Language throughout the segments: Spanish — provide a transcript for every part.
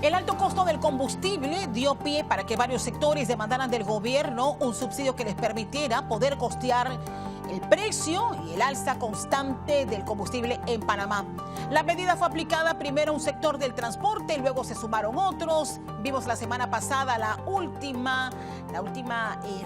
El alto costo del combustible dio pie para que varios sectores demandaran del gobierno un subsidio que les permitiera poder costear el precio y el alza constante del combustible en Panamá. La medida fue aplicada primero a un sector del transporte, luego se sumaron otros. Vimos la semana pasada la última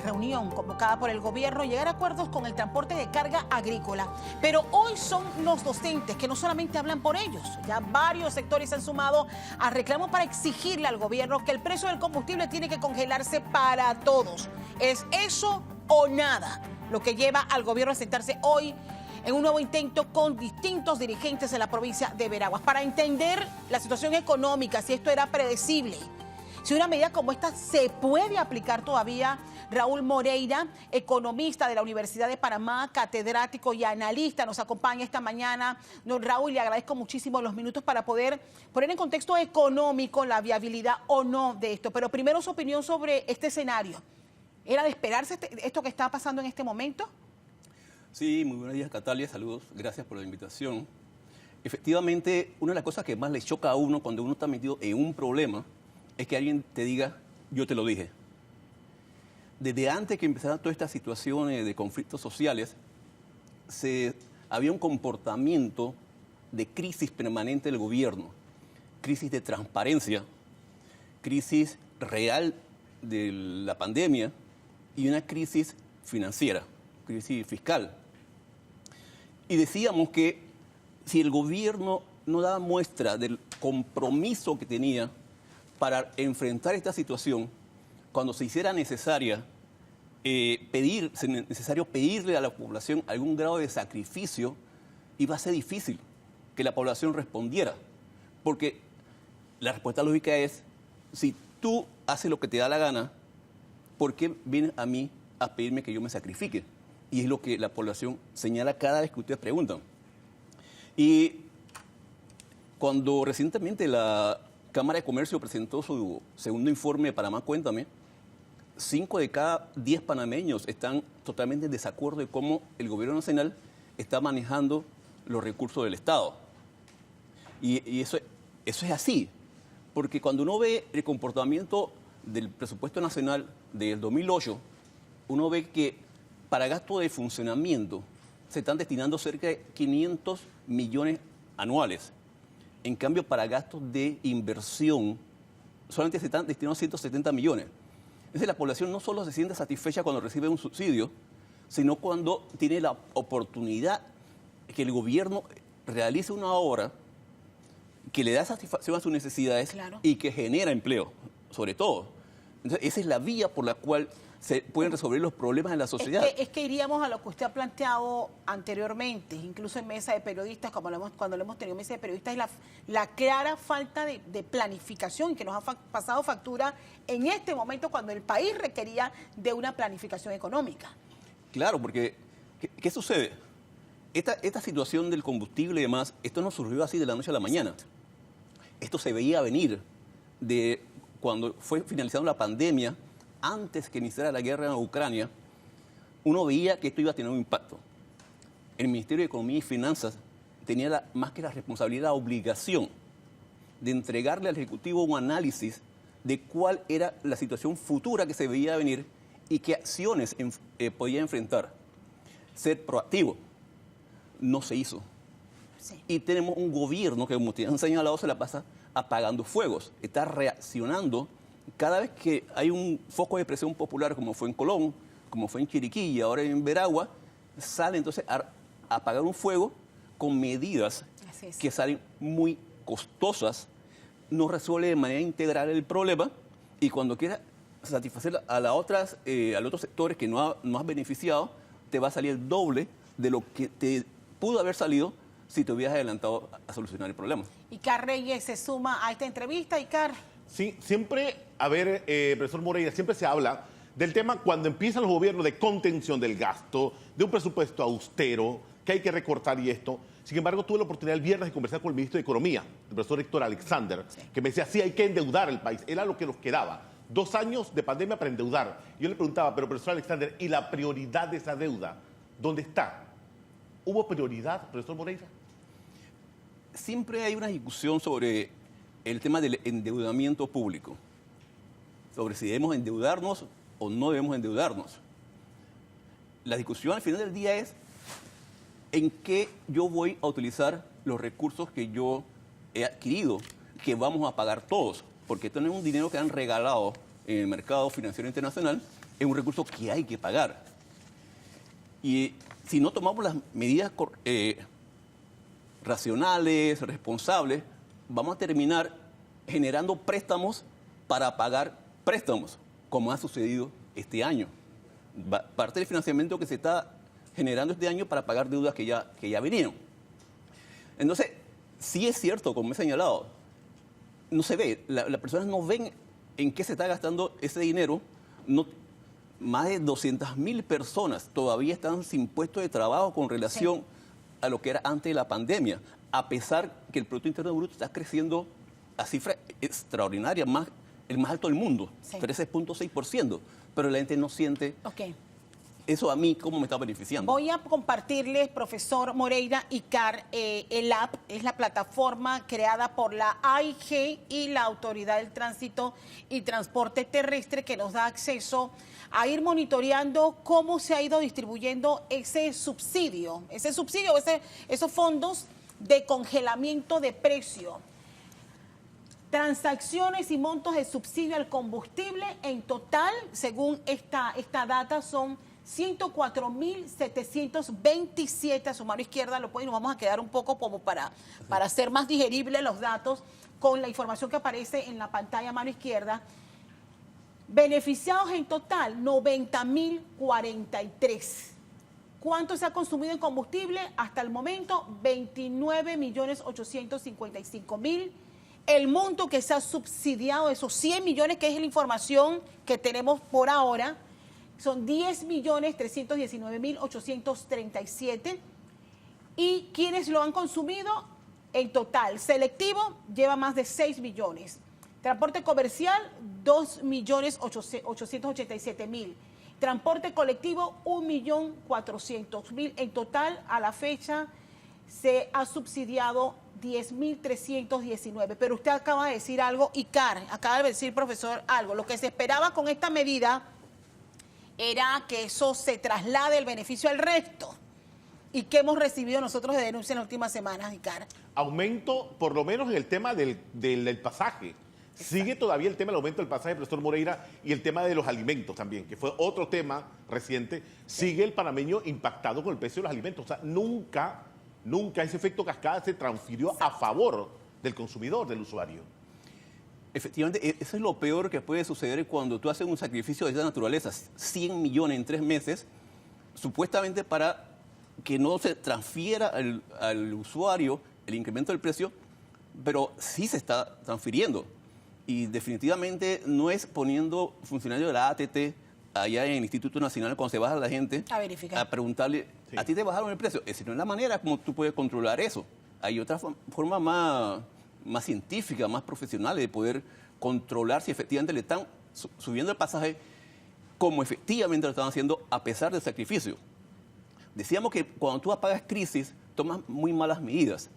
reunión convocada por el gobierno, llegar a acuerdos con el transporte de carga agrícola. Pero hoy son los docentes que no solamente hablan por ellos, ya varios sectores se han sumado a reclamo para exigirle al gobierno que el precio del combustible tiene que congelarse para todos. ¿Es eso o nada lo que lleva al gobierno a sentarse hoy en un nuevo intento con distintos dirigentes de la provincia de Veraguas para entender la situación económica, si esto era predecible? Si una medida como esta se puede aplicar todavía. Raúl Moreira, economista de la Universidad de Panamá, catedrático y analista, nos acompaña esta mañana. Don Raúl, le agradezco muchísimo los minutos para poder poner en contexto económico la viabilidad o no de esto. Pero primero su opinión sobre este escenario. ¿Era de esperarse esto que está pasando en este momento? Sí, muy buenos días, Catalia. Saludos. Gracias por la invitación. Efectivamente, una de las cosas que más le choca a uno cuando uno está metido en un problema es que alguien te diga, yo te lo dije. Desde antes que empezaran todas estas situaciones de conflictos sociales, había un comportamiento de crisis permanente del gobierno, crisis de transparencia, crisis real de la pandemia y una crisis financiera, crisis fiscal. Y decíamos que si el gobierno no daba muestra del compromiso que tenía para enfrentar esta situación, cuando se hiciera necesario pedirle a la población algún grado de sacrificio, iba a ser difícil que la población respondiera. Porque la respuesta lógica es, si tú haces lo que te da la gana, ¿por qué vienes a mí a pedirme que yo me sacrifique? Y es lo que la población señala cada vez que ustedes preguntan. Y cuando recientemente la Cámara de Comercio presentó su segundo informe de Panamá Cuéntame, 5 de cada 10 panameños están totalmente en desacuerdo de cómo el gobierno nacional está manejando los recursos del Estado. Y eso es así, porque cuando uno ve el comportamiento del presupuesto nacional del 2008, uno ve que para gasto de funcionamiento se están destinando cerca de 500 millones anuales. En cambio, para gastos de inversión, solamente se están destinando 170 millones. Entonces, la población no solo se siente satisfecha cuando recibe un subsidio, sino cuando tiene la oportunidad que el gobierno realice una obra que le da satisfacción a sus necesidades, claro, y que genera empleo, sobre todo. Entonces, esa es la vía por la cual se pueden resolver los problemas en la sociedad. Es que iríamos a lo que usted ha planteado anteriormente, incluso en mesa de periodistas, cuando lo hemos tenido en mesa de periodistas, es la clara falta de planificación que nos ha pasado factura en este momento cuando el país requería de una planificación económica. Claro, porque ¿qué sucede? Esta situación del combustible y demás, esto no surgió así de la noche a la mañana. Exacto. Esto se veía venir de cuando fue finalizando la pandemia. Antes que iniciara la guerra en Ucrania, uno veía que esto iba a tener un impacto. El Ministerio de Economía y Finanzas tenía más que la responsabilidad, la obligación de entregarle al Ejecutivo un análisis de cuál era la situación futura que se veía venir y qué acciones podía enfrentar. Ser proactivo. No se hizo. Sí. Y tenemos un gobierno que, como ustedes han señalado, se la pasa apagando fuegos. Está reaccionando. Cada vez que hay un foco de presión popular, como fue en Colón, como fue en Chiriquí y ahora en Veragua, sale entonces a apagar un fuego con medidas que salen muy costosas, no resuelve de manera integral el problema y cuando quiera satisfacer a los otros sectores que no has beneficiado, te va a salir el doble de lo que te pudo haber salido si te hubieras adelantado a solucionar el problema. Icar Reyes se suma a esta entrevista. Icar. Sí, siempre, profesor Moreira, siempre se habla del tema cuando empiezan los gobiernos de contención del gasto, de un presupuesto austero, que hay que recortar y esto. Sin embargo, tuve la oportunidad el viernes de conversar con el ministro de Economía, el profesor Héctor Alexander, sí, que me decía, sí, hay que endeudar el país. Era lo que nos quedaba. 2 años de pandemia para endeudar. Yo le preguntaba, pero profesor Alexander, ¿y la prioridad de esa deuda? ¿Dónde está? ¿Hubo prioridad, profesor Moreira? Siempre hay una discusión sobre el tema del endeudamiento público, sobre si debemos endeudarnos o no debemos endeudarnos. La discusión al final del día es en qué yo voy a utilizar los recursos que yo he adquirido, que vamos a pagar todos, porque esto no es un dinero que han regalado en el mercado financiero internacional, es un recurso que hay que pagar. Y si no tomamos las medidas racionales, responsables, vamos a terminar generando préstamos para pagar préstamos, como ha sucedido este año. Parte del financiamiento que se está generando este año para pagar deudas que ya venían. Entonces, sí es cierto, como he señalado, no se ve, las personas no ven en qué se está gastando ese dinero. Más de 200.000 personas todavía están sin puesto de trabajo con relación a lo que era antes de la pandemia, a pesar que el Producto Interno Bruto está creciendo a cifra extraordinaria, el más alto del mundo, 13.6%, pero la gente no siente eso a mí cómo me está beneficiando. Voy a compartirles, profesor Moreira, ICAR, el app, es la plataforma creada por la AIG y la Autoridad del Tránsito y Transporte Terrestre, que nos da acceso a ir monitoreando cómo se ha ido distribuyendo ese subsidio, esos fondos de congelamiento de precio. Transacciones y montos de subsidio al combustible en total, según esta data, son 104.727 a su mano izquierda. Nos vamos a quedar un poco como para hacer más digeribles los datos con la información que aparece en la pantalla a mano izquierda. Beneficiados en total, 90.043. ¿Cuánto se ha consumido en combustible? Hasta el momento, 29.855.000. El monto que se ha subsidiado, esos 100 millones, que es la información que tenemos por ahora, son 10.319.837. Y quienes lo han consumido en total, selectivo, lleva más de 6 millones. Transporte comercial, 2.887.000. Transporte colectivo, 1.400.000. En total, a la fecha, se ha subsidiado 10.319. Pero usted acaba de decir algo, ICAR, acaba de decir, profesor, algo. Lo que se esperaba con esta medida era que eso se traslade el beneficio al resto. ¿Y qué hemos recibido nosotros de denuncia en las últimas semanas, ICAR? Aumento, por lo menos en el tema del pasaje. Sigue todavía el tema del aumento del pasaje, profesor Moreira, y el tema de los alimentos también, que fue otro tema reciente. Sigue el panameño impactado con el precio de los alimentos. O sea, nunca ese efecto cascada se transfirió a favor del consumidor, del usuario. Efectivamente, eso es lo peor que puede suceder cuando tú haces un sacrificio de esa naturaleza. 100 millones en 3 meses, supuestamente para que no se transfiera al usuario el incremento del precio, pero sí se está transfiriendo. Y definitivamente no es poniendo funcionarios de la ATT allá en el Instituto Nacional, cuando se baja la gente, a preguntarle, ¿a ti te bajaron el precio? Esa no es la manera como tú puedes controlar eso. Hay otra forma más científica, más profesional de poder controlar si efectivamente le están subiendo el pasaje, como efectivamente lo están haciendo a pesar del sacrificio. Decíamos que cuando tú apagas crisis, tomas muy malas medidas.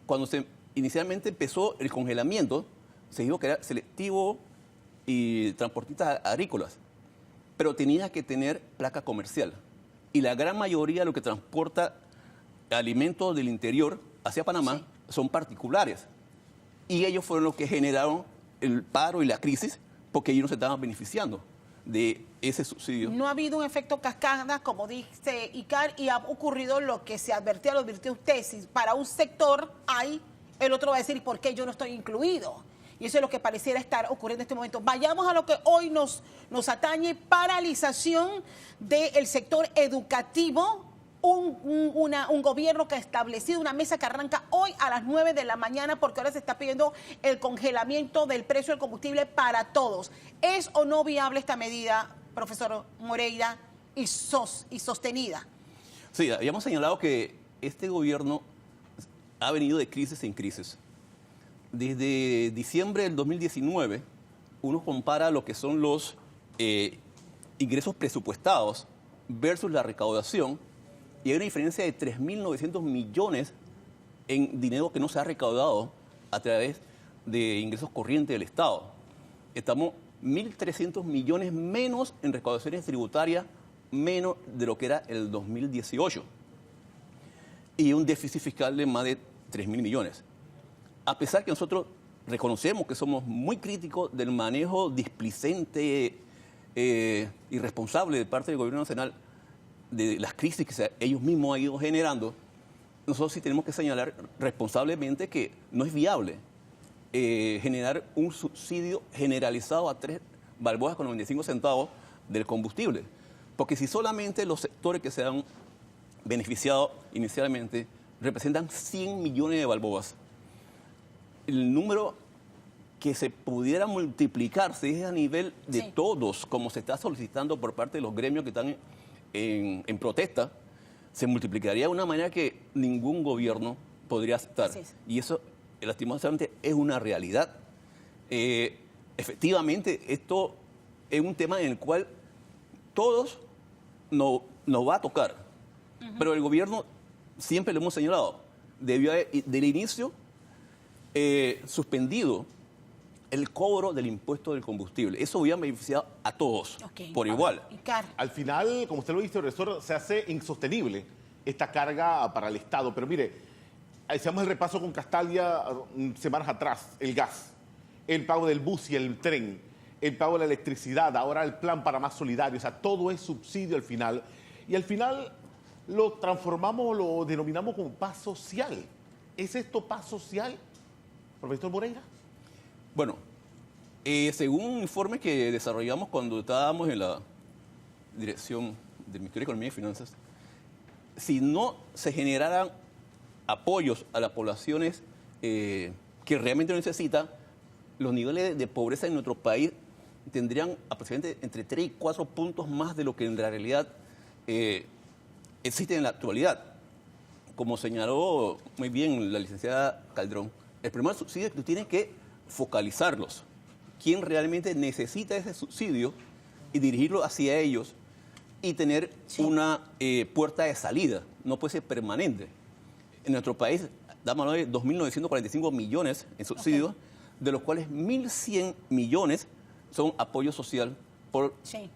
Cuando inicialmente empezó el congelamiento, se dijo que era selectivo y transportistas agrícolas, pero tenía que tener placa comercial. Y la gran mayoría de lo que transporta alimentos del interior hacia Panamá son particulares. Y ellos fueron los que generaron el paro y la crisis, porque ellos no se estaban beneficiando de ese subsidio. No ha habido un efecto cascada, como dice ICAR, y ha ocurrido lo que se advertía, lo advirtió usted. Si para un sector hay, el otro va a decir, ¿y por qué yo no estoy incluido? Y eso es lo que pareciera estar ocurriendo en este momento. Vayamos a lo que hoy nos atañe: paralización del sector educativo. Un gobierno que ha establecido una mesa que arranca hoy a las 9 de la mañana, porque ahora se está pidiendo el congelamiento del precio del combustible para todos. ¿Es o no viable esta medida, profesor Moreira, y sostenida? Sí, habíamos señalado que este gobierno ha venido de crisis en crisis. Desde diciembre del 2019, uno compara lo que son los ingresos presupuestados versus la recaudación, y hay una diferencia de 3.900 millones en dinero que no se ha recaudado a través de ingresos corrientes del Estado. Estamos 1.300 millones menos en recaudaciones tributarias, menos de lo que era el 2018. Y un déficit fiscal de más de 3.000 millones. A pesar que nosotros reconocemos que somos muy críticos del manejo displicente, irresponsable de parte del gobierno nacional de las crisis que ellos mismos han ido generando, nosotros sí tenemos que señalar responsablemente que no es viable generar un subsidio generalizado a 3 balboas con 95 centavos del combustible. Porque si solamente los sectores que se han beneficiado inicialmente representan 100 millones de balboas, el número que se pudiera multiplicar si es a nivel de todos, como se está solicitando por parte de los gremios que están en protesta, se multiplicaría de una manera que ningún gobierno podría aceptar. Y eso, lastimosamente, es una realidad. Efectivamente, esto es un tema en el cual todos nos va a tocar. Pero el gobierno, siempre lo hemos señalado, debió haber, del inicio, suspendido el cobro del impuesto del combustible. Eso hubiera beneficiado a todos, por igual. Al final, como usted lo dice, profesor, se hace insostenible esta carga para el Estado. Pero mire, hacemos el repaso con Castalia semanas atrás, el gas, el pago del bus y el tren, el pago de la electricidad, ahora el plan para más solidario, o sea, todo es subsidio al final. Y al final lo transformamos, lo denominamos como paz social. ¿Es esto paz social, profesor Moreira? Bueno, según un informe que desarrollamos cuando estábamos en la dirección del Ministerio de Economía y Finanzas, si no se generaran apoyos a las poblaciones que realmente lo necesitan, los niveles de pobreza en nuestro país tendrían aproximadamente entre 3 y 4 puntos más de lo que en realidad existe en la actualidad. Como señaló muy bien la licenciada Calderón, el primer subsidio es que tú tienes que focalizarlos. ¿Quién realmente necesita ese subsidio y dirigirlo hacia ellos y tener una puerta de salida? No puede ser permanente. En nuestro país damos 2.945 millones en subsidios, de los cuales 1.100 millones son apoyo social por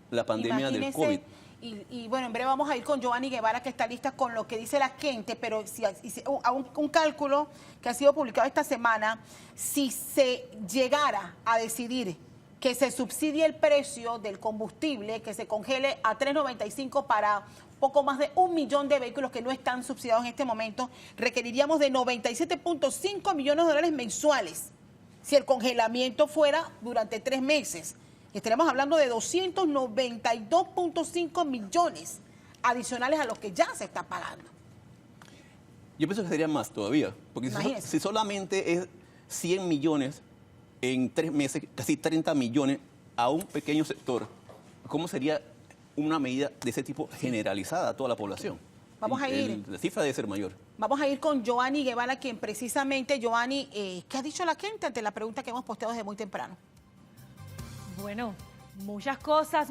la pandemia del COVID. Y bueno, en breve vamos a ir con Giovanni Guevara, que está lista con lo que dice la gente, pero si un cálculo que ha sido publicado esta semana, si se llegara a decidir que se subsidie el precio del combustible, que se congele a $3.95 para poco más de 1 millón de vehículos que no están subsidiados en este momento, requeriríamos de 97.5 millones de dólares mensuales si el congelamiento fuera durante 3 meses. Estaremos hablando de 292.5 millones adicionales a los que ya se está pagando. Yo pienso que sería más todavía, porque si solamente es 100 millones en 3 meses, casi 30 millones a un pequeño sector, ¿cómo sería una medida de ese tipo generalizada a toda la población? Vamos a ir. La cifra debe ser mayor. Vamos a ir con Giovanni Guevara, quien precisamente, Giovanni, ¿qué ha dicho la gente ante la pregunta que hemos posteado desde muy temprano? Bueno, muchas cosas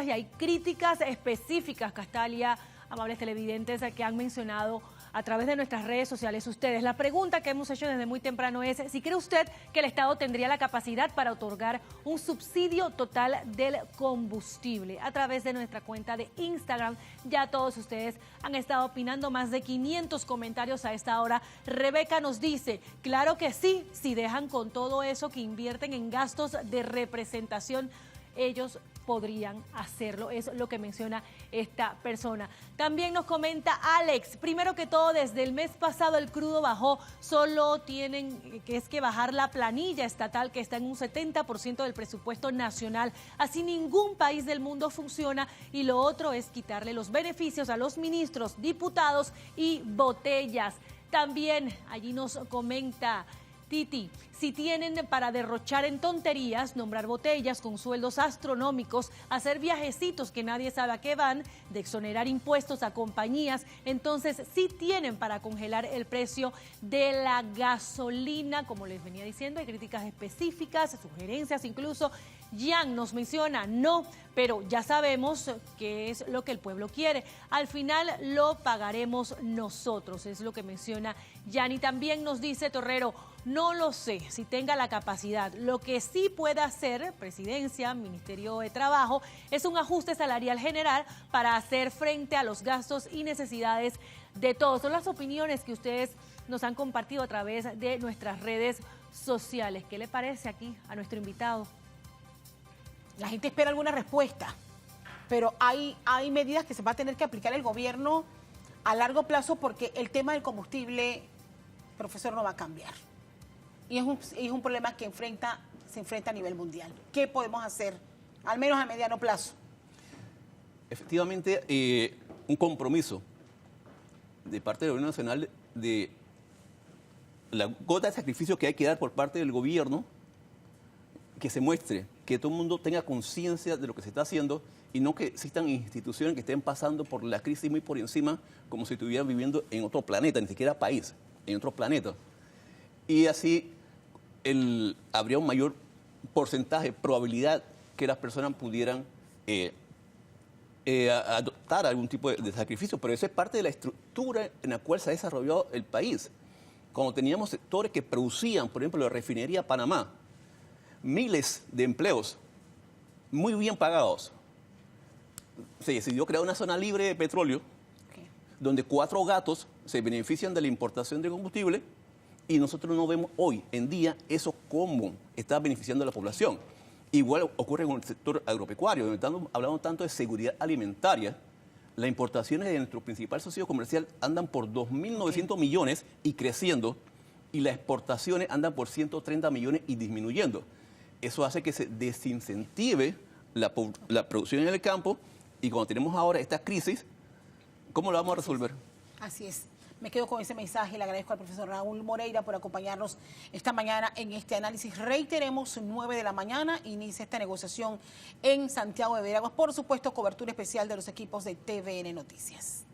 y hay críticas específicas, Castalia, amables televidentes, que han mencionado a través de nuestras redes sociales ustedes. La pregunta que hemos hecho desde muy temprano es si cree usted que el Estado tendría la capacidad para otorgar un subsidio total del combustible. A través de nuestra cuenta de Instagram, ya todos ustedes han estado opinando, más de 500 comentarios a esta hora. Rebeca nos dice, claro que sí, si dejan con todo eso que invierten en gastos de representación, ellos podrían hacerlo, es lo que menciona esta persona. También nos comenta Alex, primero que todo, desde el mes pasado el crudo bajó, solo tienen que bajar la planilla estatal, que está en un 70% del presupuesto nacional. Así ningún país del mundo funciona, y lo otro es quitarle los beneficios a los ministros, diputados y botellas. También allí nos comenta Titi, si tienen para derrochar en tonterías, nombrar botellas con sueldos astronómicos, hacer viajecitos que nadie sabe a qué van, de exonerar impuestos a compañías, entonces sí tienen para congelar el precio de la gasolina. Como les venía diciendo, hay críticas específicas, sugerencias incluso. Jan nos menciona, no, pero ya sabemos qué es lo que el pueblo quiere. Al final lo pagaremos nosotros, es lo que menciona Jan. Y también nos dice Torrero, no lo sé si tenga la capacidad. Lo que sí puede hacer Presidencia, Ministerio de Trabajo, es un ajuste salarial general para hacer frente a los gastos y necesidades de todos. Son las opiniones que ustedes nos han compartido a través de nuestras redes sociales. ¿Qué le parece aquí a nuestro invitado? La gente espera alguna respuesta, pero hay medidas que se va a tener que aplicar el gobierno a largo plazo porque el tema del combustible, profesor, no va a cambiar. Y es un problema que se enfrenta a nivel mundial. ¿Qué podemos hacer, al menos a mediano plazo? Efectivamente, un compromiso de parte del gobierno nacional de la gota de sacrificio que hay que dar por parte del gobierno, que se muestre, que todo el mundo tenga conciencia de lo que se está haciendo y no que existan instituciones que estén pasando por la crisis muy por encima como si estuvieran viviendo en otro planeta, ni siquiera país, en otro planeta. Y así habría un mayor porcentaje, probabilidad que las personas pudieran adoptar algún tipo de sacrificio, pero eso es parte de la estructura en la cual se ha desarrollado el país. Cuando teníamos sectores que producían, por ejemplo, la refinería Panamá, miles de empleos muy bien pagados. Se decidió crear una zona libre de petróleo, donde 4 gatos se benefician de la importación de combustible y nosotros no vemos hoy en día eso cómo está beneficiando a la población. Igual ocurre con el sector agropecuario, donde estamos hablando tanto de seguridad alimentaria. Las importaciones de nuestro principal socio comercial andan por 2.900 millones y creciendo, y las exportaciones andan por 130 millones y disminuyendo. Eso hace que se desincentive la producción en el campo, y cuando tenemos ahora esta crisis, ¿cómo lo vamos a resolver? Así es. Me quedo con ese mensaje. Le agradezco al profesor Raúl Moreira por acompañarnos esta mañana en este análisis. Reiteremos, 9 de la mañana, inicia esta negociación en Santiago de Veraguas. Por supuesto, cobertura especial de los equipos de TVN Noticias.